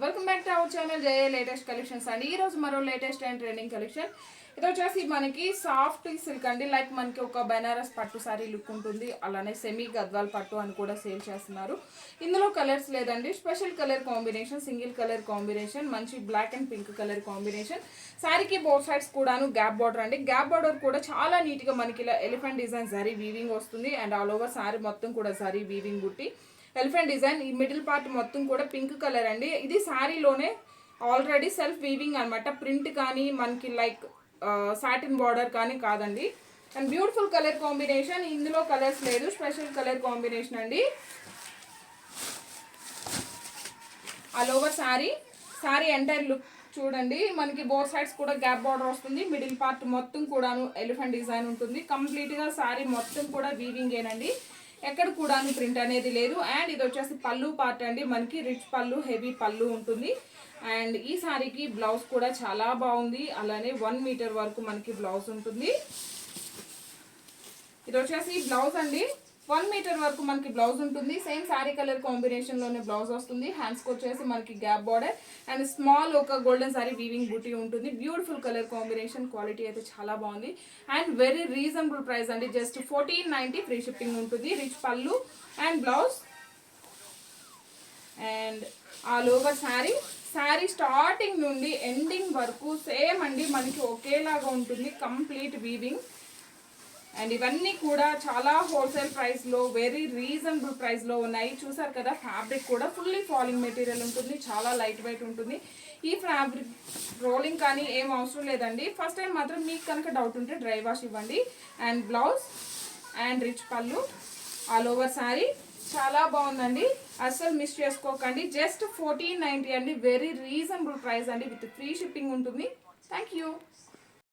Welcome back to our channel Jaya latest collections అండి. ఈ రోజు మరో లేటెస్ట్ అండ్ ట్రెండింగ్ కలెక్షన్. ఇది వచ్చేసి మనకి సాఫ్ట్ సిల్క్ అండి. లైక్ మనకి ఒక బెనారస్ పట్టు సారీ లుక్ ఉంటుంది. అలానే సెమీ గద్వాల్ పట్టు అని కూడా సేల్ చేస్తున్నారు. ఇందులో కలర్స్ లేదండి, special colour combination, single colour combination, మంచి black and pink colour combination. శారీకి బోత్ సైడ్స్ కూడాను గ్యాప్ బార్డర్ అండి. గ్యాప్ బార్డర్ కూడా చాలా నీట్గా మనకి ఇలా ఎలిఫెంట్ డిజైన్ జరీ వీవింగ్ వస్తుంది. అండ్ ఆల్ ఓవర్ శారీ మొత్తం కూడా జరీ వీవింగ్ బుట్టి ఎలిఫెంట్ డిజైన్. ఈ మిడిల్ పార్ట్ మొత్తం కూడా పింక్ కలర్ అండి. ఇది శారీలోనే ఆల్రెడీ సెల్ఫ్ వీవింగ్ అనమాట. ప్రింట్ కానీ మనకి లైక్ సాటిన్ బార్డర్ కానీ కాదండి. And beautiful colour combination. ఇందులో కలర్స్ లేదు, స్పెషల్ కలర్ కాంబినేషన్ అండి. All over sari entire look చూడండి. మనకి బోత్ సైడ్స్ కూడా గ్యాప్ బార్డర్ వస్తుంది. మిడిల్ పార్ట్ మొత్తం కూడాను ఎలిఫెంట్ డిజైన్ ఉంటుంది. కంప్లీట్గా శారీ మొత్తం కూడా వీవింగ్ ఏనండి, ఎక్కడ కూడాను ప్రింట్ అనేది లేదు. అండ్ ఇది వచ్చేసి పళ్ళు పార్ట్ అండి. మనకి రిచ్ పళ్ళు, హెవీ పళ్ళు ఉంటుంది. అండ్ ఈ శారీకి బ్లౌజ్ కూడా చాలా బాగుంది. అలానే 1 మీటర్ వరకు మనకి బ్లౌజ్ ఉంటుంది. ఇది వచ్చేసి బ్లౌజ్ అండి. 1 మీటర్ వరకు మనకి బ్లౌజ్ ఉంటుంది. సేమ్ శారీ కలర్ కాంబినేషన్ లోనే బ్లౌజ్ వస్తుంది. హ్యాండ్స్ కి వచ్చేసి మనకి గ్యాప్ బార్డర్ అండ్ స్మాల్ ఒక గోల్డెన్ సారీ వీవింగ్ బూటీ ఉంటుంది. Beautiful colour combination. క్వాలిటీ అయితే చాలా బాగుంది అండ్ వెరీ రీజనబుల్ ప్రైస్ అండి. జస్ట్ 1490 ఫ్రీ షిప్పింగ్ ఉంటుంది. రిచ్ పళ్ళు and blouse and all over sari starting నుండి ఎండింగ్ వరకు సేమ్ అండి, మనకి ఒకేలాగా ఉంటుంది. Complete weaving. అండ్ ఇవన్నీ కూడా చాలా హోల్సేల్ ప్రైస్లో, వెరీ రీజనబుల్ ప్రైస్లో ఉన్నాయి. చూసారు కదా, ఫ్యాబ్రిక్ కూడా ఫుల్లీ ఫాలింగ్ మెటీరియల్ ఉంటుంది. చాలా లైట్ వెయిట్ ఉంటుంది. ఈ ఫ్యాబ్రిక్ రోలింగ్ కానీ ఏం అవసరం లేదండి. ఫస్ట్ టైం మాత్రం మీకు కనుక డౌట్ ఉంటే డ్రై వాష్ ఇవ్వండి. అండ్ బ్లౌజ్ అండ్ రిచ్ పళ్ళు, ఆల్ ఓవర్ శారీ చాలా బాగుందండి. అస్సలు మిస్ చేసుకోకండి. జస్ట్ 1490 అండి. వెరీ రీజనబుల్ ప్రైస్ అండి. విత్ ఫ్రీ షిప్పింగ్ ఉంటుంది. Thank you.